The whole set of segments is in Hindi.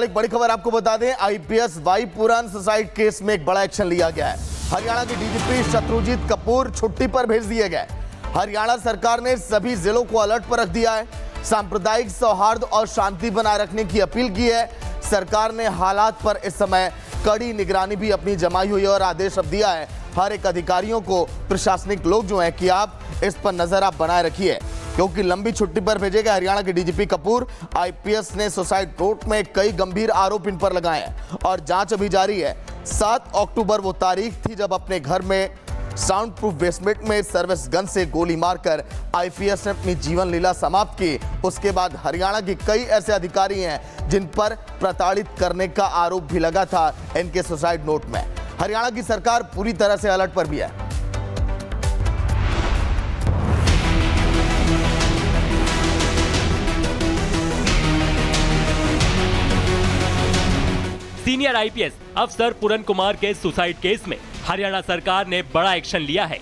फिलहाल एक बड़ी खबर आपको बता दें, आईपीएस वाई पूरन सुसाइड केस में एक बड़ा एक्शन लिया गया है। हरियाणा के डीजीपी शत्रुजीत कपूर छुट्टी पर भेज दिए गए। हरियाणा सरकार ने सभी जिलों को अलर्ट पर रख दिया है। सांप्रदायिक सौहार्द और शांति बनाए रखने की अपील की है। सरकार ने हालात पर इस समय कड़ी निगरानी भी अपनी जमाई हुई है और आदेश अब दिया है हर एक अधिकारियों को, प्रशासनिक लोग जो हैं कि आप इस पर नजर आप बनाए रखिए, क्योंकि लंबी छुट्टी पर भेजे गए हरियाणा के डीजीपी कपूर। आईपीएस ने सुसाइड नोट में कई गंभीर आरोप इन पर लगाए हैं और जांच अभी जारी है। 7 अक्टूबर वो तारीख थी जब अपने घर में साउंड प्रूफ बेसमेंट में सर्विस गन से गोली मारकर आईपीएस ने अपनी जीवन लीला समाप्त की। उसके बाद हरियाणा के कई ऐसे अधिकारी हैं जिन पर प्रताड़ित करने का आरोप भी लगा था इनके सुसाइड नोट में। हरियाणा की सरकार पूरी तरह से अलर्ट पर भी है। सीनियर आईपीएस अफसर पूरन कुमार के सुसाइड केस में हरियाणा सरकार ने बड़ा एक्शन लिया है।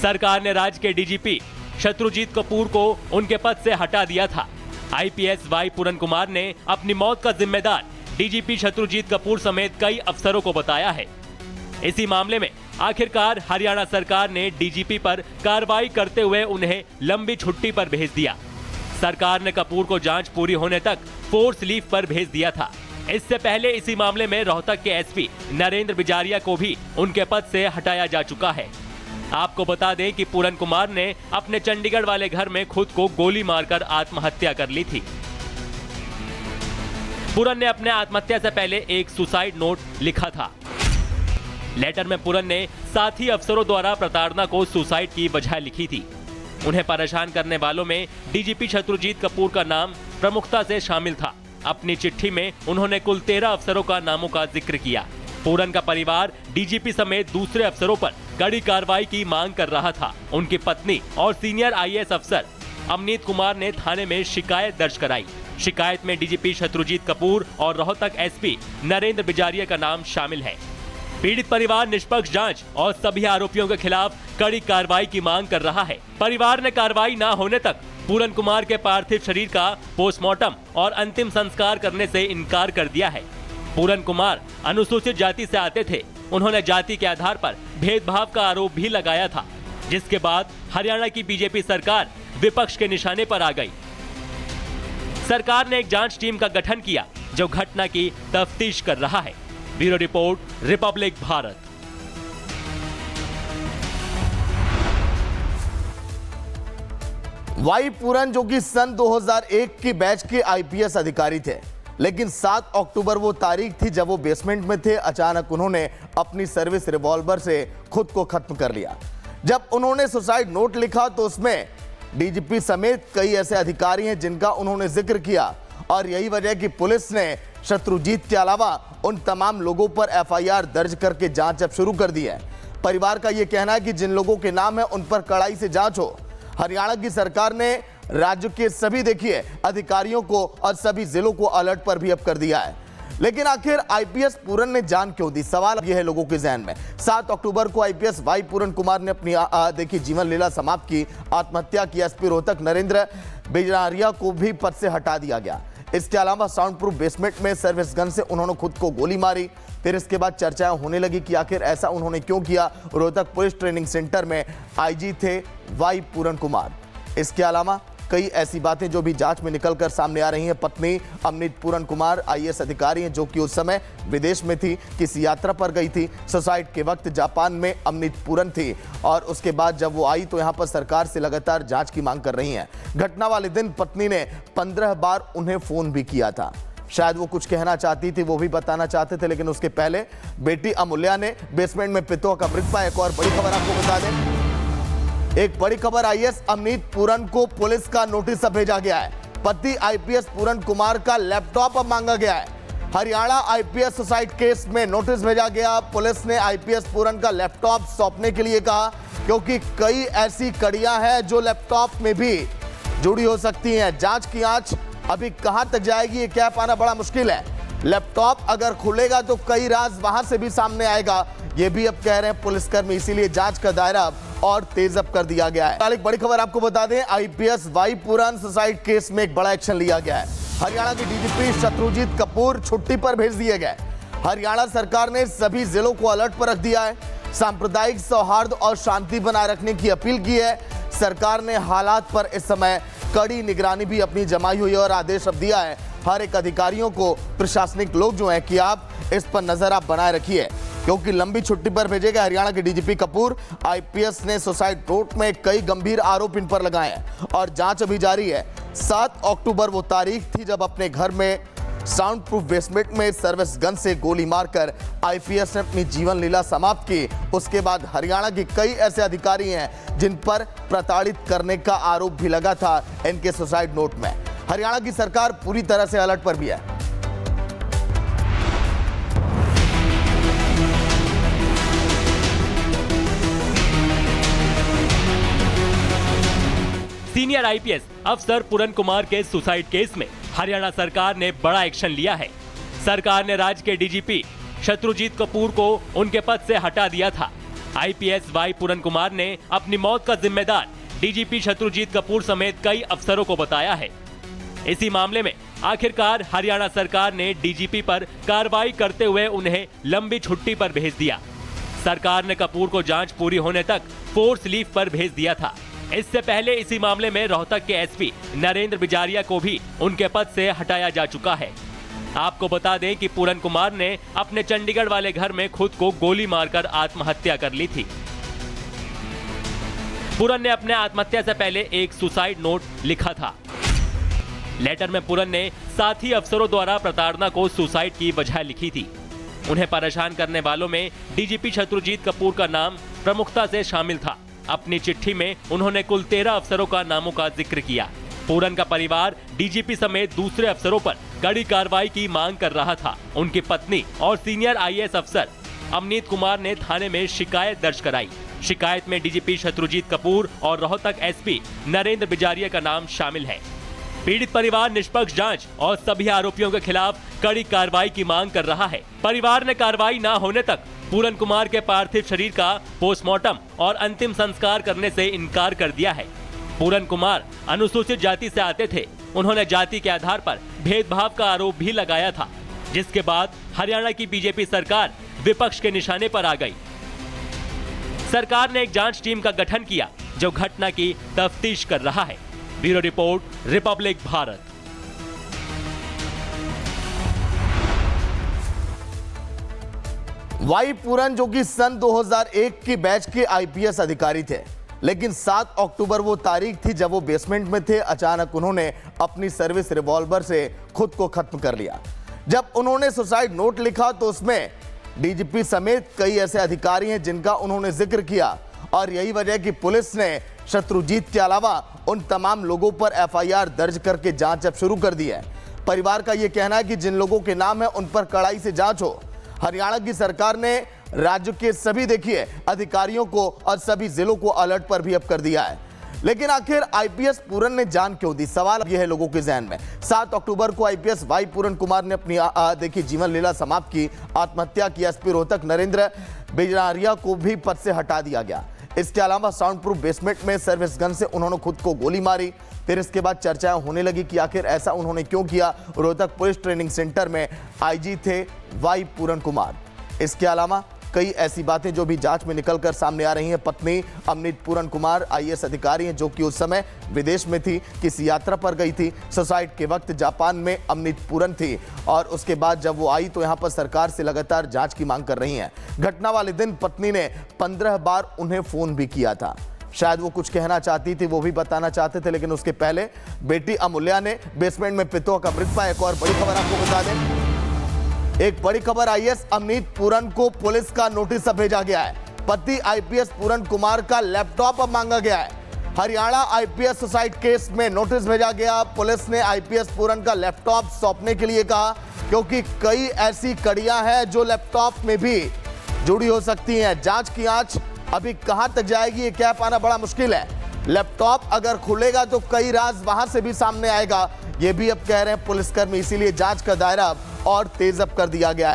सरकार ने राज्य के डीजीपी शत्रुजीत कपूर को उनके पद से हटा दिया था। आईपीएस वाई पूरन कुमार ने अपनी मौत का जिम्मेदार डीजीपी शत्रुजीत कपूर समेत कई अफसरों को बताया है। इसी मामले में आखिरकार हरियाणा सरकार ने डीजीपी पर कार्रवाई करते हुए उन्हें लंबी छुट्टी पर भेज दिया। सरकार ने कपूर को जांच पूरी होने तक फोर्स लीव पर भेज दिया था। इससे पहले इसी मामले में रोहतक के एसपी नरेंद्र बिजारिया को भी उनके पद से हटाया जा चुका है। आपको बता दें कि पूरन कुमार ने अपने चंडीगढ़ वाले घर में खुद को गोली मारकर आत्महत्या कर ली थी। पूरन ने अपने आत्महत्या से पहले एक सुसाइड नोट लिखा था। लेटर में पूरन ने साथी अफसरों द्वारा प्रताड़ना को सुसाइड की वजह लिखी थी। उन्हें परेशान करने वालों में डीजीपी शत्रुजीत कपूर का नाम प्रमुखता से शामिल था। अपनी चिट्ठी में उन्होंने कुल 13 अफसरों का नामों का जिक्र किया। पूरन का परिवार डीजीपी समेत दूसरे अफसरों पर कड़ी कार्रवाई की मांग कर रहा था। उनकी पत्नी और सीनियर आईएएस अफसर अमनीत कुमार ने थाने में शिकायत दर्ज कराई। शिकायत में डीजीपी शत्रुजीत कपूर और रोहतक एसपी नरेंद्र बिजारिया का नाम शामिल है। पीड़ित परिवार निष्पक्ष जांच और सभी आरोपियों के खिलाफ कड़ी कार्रवाई की मांग कर रहा है। परिवार ने कार्रवाई न होने तक पूरन कुमार के पार्थिव शरीर का पोस्टमार्टम और अंतिम संस्कार करने से इनकार कर दिया है। पूरन कुमार अनुसूचित जाति से आते थे। उन्होंने जाति के आधार पर भेदभाव का आरोप भी लगाया था, जिसके बाद हरियाणा की बीजेपी सरकार विपक्ष के निशाने पर आ गई। सरकार ने एक जांच टीम का गठन किया जो घटना की तफ्तीश कर रहा है। Bureau report, Republic Bharat. Y Puran जो कि सन 2001 की बैच के आईपीएस अधिकारी थे, लेकिन 7 अक्टूबर वो तारीख थी जब वो बेसमेंट में थे। अचानक उन्होंने अपनी सर्विस रिवॉल्वर से खुद को खत्म कर लिया। जब उन्होंने सुसाइड नोट लिखा तो उसमें डीजीपी समेत कई ऐसे अधिकारी हैं जिनका उन्होंने जिक्र किया और यही वजह कि पुलिस ने शत्रुजीत के अलावा उन तमाम लोगों पर एफआईआर दर्ज करके जांच अब शुरू कर दी है। परिवार का यह कहना है कि जिन लोगों के नाम है उन पर कड़ाई से जांच हो। हरियाणा की सरकार ने राज्य के सभी देखिए अधिकारियों को और सभी जिलों को अलर्ट पर भी अब कर दिया है। लेकिन आखिर आईपीएस पूरन ने जान क्यों दी, सवाल यह है लोगों के जहन में। 7 अक्टूबर को आईपीएस वाई पूरन कुमार ने अपनी देखिए जीवन लीला समाप्त की, आत्महत्या की। एसपी रोहतक नरेंद्र बिजारिया को भी पद से हटा दिया गया। इसके अलावा साउंड प्रूफ बेसमेंट में सर्विस गन से उन्होंने खुद को गोली मारी। फिर इसके बाद चर्चाएं होने लगी कि आखिर ऐसा उन्होंने क्यों किया। रोहतक पुलिस ट्रेनिंग सेंटर में आईजी थे वाई पूरन कुमार। इसके अलावा कई ऐसी बातें जो भी जांच में निकलकर सामने आ रही हैं। पत्नी अमनीत पूरन कुमार आईएएस अधिकारी हैं जो कि उस समय विदेश में थी, किसी यात्रा पर गई थी। सुसाइड के वक्त जापान में अमनीत पूरन थी और उसके बाद जब वो आई तो यहाँ पर सरकार से लगातार जांच की मांग कर रही हैं। घटना वाले दिन पत्नी ने 15 बार उन्हें फोन भी किया था। शायद वो कुछ कहना चाहती थी, वो भी बताना चाहते थे, लेकिन उसके पहले बेटी अमूल्या ने बेसमेंट में पितों का मृत पाया। एक और बड़ी खबर आपको बता दें, एक बड़ी खबर आईएएस अमनीत पूरन को पुलिस का नोटिस अब भेजा गया है। पति आईपीएस पूरन कुमार का लैपटॉप अब मांगा गया है। हरियाणा आईपीएस सुसाइड केस में नोटिस भेजा गया। पुलिस ने आईपीएस पूरन का लैपटॉप सौंपने के लिए कहा, क्योंकि कई ऐसी कड़ियां हैं जो लैपटॉप में भी जुड़ी हो सकती हैं। जांच की आंच अभी कहां तक जाएगी ये कह पाना बड़ा मुश्किल है। लैपटॉप अगर खुलेगा तो कई राज वहां से भी सामने आएगा, ये भी अब कह रहे हैं पुलिसकर्मी। इसीलिए जांच का दायरा और तेज अब कर दिया गया है। एक बड़ी खबर आपको बता दें, आईपीएस वाई पूरन सुसाइड केस में एक बड़ा एक्शन लिया गया है। हरियाणा के डीजीपी शत्रुजीत कपूर छुट्टी पर भेज दिए गए। हरियाणा सरकार ने सभी जिलों को अलर्ट पर रख दिया है। सांप्रदायिक सौहार्द और शांति बनाए रखने की अपील की है। सरकार ने हालात पर इस समय कड़ी निगरानी भी अपनी जमाई हुई है और आदेश अब दिया है हर एक अधिकारियों को, प्रशासनिक लोग जो हैं, कि आप इस पर नजर आप बनाए रखिए, क्योंकि लंबी छुट्टी पर भेजे गए हरियाणा के डीजीपी कपूर आईपीएस ने सुसाइड नोट में कई गंभीर आरोप इन पर लगाए हैं और जांच अभी जारी है। 7 अक्टूबर वो तारीख थी जब अपने घर में साउंड प्रूफ बेसमेंट में सर्विस गन से गोली मारकर आईपीएस ने अपनी जीवन लीला समाप्त की। उसके बाद हरियाणा के कई ऐसे अधिकारी हैं जिन पर प्रताड़ित करने का आरोप भी लगा था इनके सुसाइड नोट में। हरियाणा की सरकार पूरी तरह से अलर्ट पर भी है। सीनियर आईपीएस अफसर पूरन कुमार के सुसाइड केस में हरियाणा सरकार ने बड़ा एक्शन लिया है। सरकार ने राज्य के डीजीपी शत्रुजीत कपूर को उनके पद से हटा दिया था। आईपीएस वाई पूरन कुमार ने अपनी मौत का जिम्मेदार डीजीपी शत्रुजीत कपूर समेत कई अफसरों को बताया है। इसी मामले में आखिरकार हरियाणा सरकार ने डीजीपी पर कार्रवाई करते हुए उन्हें लंबी छुट्टी पर भेज दिया। सरकार ने कपूर को जांच पूरी होने तक फोर्स लीव पर भेज दिया था। इससे पहले इसी मामले में रोहतक के एसपी नरेंद्र बिजारिया को भी उनके पद से हटाया जा चुका है। आपको बता दें कि पूरन कुमार ने अपने चंडीगढ़ वाले घर में खुद को गोली मारकर आत्महत्या कर ली थी। पूरन ने अपने आत्महत्या से पहले एक सुसाइड नोट लिखा था। लेटर में पूरन ने साथी अफसरों द्वारा प्रताड़ना को सुसाइड की वजह लिखी थी। उन्हें परेशान करने वालों में डीजीपी शत्रुजीत कपूर का नाम प्रमुखता से शामिल था। अपनी चिट्ठी में उन्होंने कुल 13 अफसरों का नामों का जिक्र किया। पूरन का परिवार डीजीपी समेत दूसरे अफसरों पर कड़ी कार्रवाई की मांग कर रहा था। उनकी पत्नी और सीनियर आईएएस अफसर अमनीत कुमार ने थाने में शिकायत दर्ज कराई। शिकायत में डीजीपी शत्रुजीत कपूर और रोहतक एसपी नरेंद्र बिजारिया का नाम शामिल है। पीड़ित परिवार निष्पक्ष जांच और सभी आरोपियों के खिलाफ कड़ी कार्रवाई की मांग कर रहा है। परिवार ने कार्रवाई न होने तक पूरन कुमार के पार्थिव शरीर का पोस्टमार्टम और अंतिम संस्कार करने से इनकार कर दिया है। पूरन कुमार अनुसूचित जाति से आते थे। उन्होंने जाति के आधार पर भेदभाव का आरोप भी लगाया था, जिसके बाद हरियाणा की बीजेपी सरकार विपक्ष के निशाने पर आ गई। सरकार ने एक जांच टीम का गठन किया जो घटना की तफ्तीश कर रहा है। Bureau report, Republic Bharat. Y Puran जो कि सन 2001 की बैच के आईपीएस अधिकारी थे, लेकिन 7 अक्टूबर वो तारीख थी जब वो बेसमेंट में थे। अचानक उन्होंने अपनी सर्विस रिवॉल्वर से खुद को खत्म कर लिया। जब उन्होंने सुसाइड नोट लिखा तो उसमें डीजीपी समेत कई ऐसे अधिकारी हैं जिनका उन्होंने जिक्र किया और यही वजह कि पुलिस ने शत्रुजीत के अलावा उन तमाम लोगों पर एफआईआर दर्ज करके जांच अब शुरू कर दी है। परिवार का यह कहना है कि जिन लोगों के नाम है उन पर कड़ाई से जांच हो। हरियाणा की सरकार ने राज्य के सभी अधिकारियों को और सभी जिलों को अलर्ट पर भी अब कर दिया है। लेकिन आखिर आईपीएस पूरन ने जान क्यों दी, सवाल यह है लोगों के जहन में। 7 अक्टूबर को आईपीएस वाई पूरन कुमार ने अपनी जीवन लीला समाप्त की, आत्महत्या की। एसपी रोहतक नरेंद्र बिजारिया को भी पद से हटा दिया गया। इसके अलावा साउंड प्रूफ बेसमेंट में सर्विस गन से उन्होंने खुद को गोली मारी। फिर इसके बाद चर्चाएं होने लगी कि आखिर ऐसा उन्होंने क्यों किया। रोहतक पुलिस ट्रेनिंग सेंटर में आईजी थे वाई पूरन कुमार। इसके अलावा कई ऐसी बातें जो भी जांच में निकलकर सामने आ रही हैं। पत्नी अमनीत पूरन कुमार आईएएस अधिकारी हैं जो कि उस समय विदेश में थी, किसी यात्रा पर गई थी। सुसाइड के वक्त जापान में अमनीत पूरन थी और उसके बाद जब वो आई तो यहाँ पर सरकार से लगातार जांच की मांग कर रही हैं। घटना वाले दिन पत्नी ने 15 बार उन्हें फोन भी किया था। शायद वो कुछ कहना चाहती थी, वो भी बताना चाहते थे, लेकिन उसके पहले बेटी अमूल्या ने बेसमेंट में पितों का मृत पाया। एक और बड़ी खबर आपको बता दें, एक बड़ी खबर आईएएस अमनीत पूरन को पुलिस का नोटिस भेजा गया है। पति आईपीएस पूरन कुमार का लैपटॉप अब मांगा गया है। हरियाणा आईपीएस सुसाइड केस में नोटिस भेजा गया। पुलिस ने आईपीएस पूरन का लैपटॉप सौंपने के लिए कहा, क्योंकि कई ऐसी कड़ियां हैं जो लैपटॉप में भी जुड़ी हो सकती हैं। जांच की आंच अभी कहां तक जाएगी ये कह पाना बड़ा मुश्किल है। लैपटॉप अगर खुलेगा तो कई राज वहां से भी सामने आएगा, ये भी अब कह रहे हैं पुलिसकर्मी। इसीलिए जांच का दायरा और तेज अब कर दिया गया है।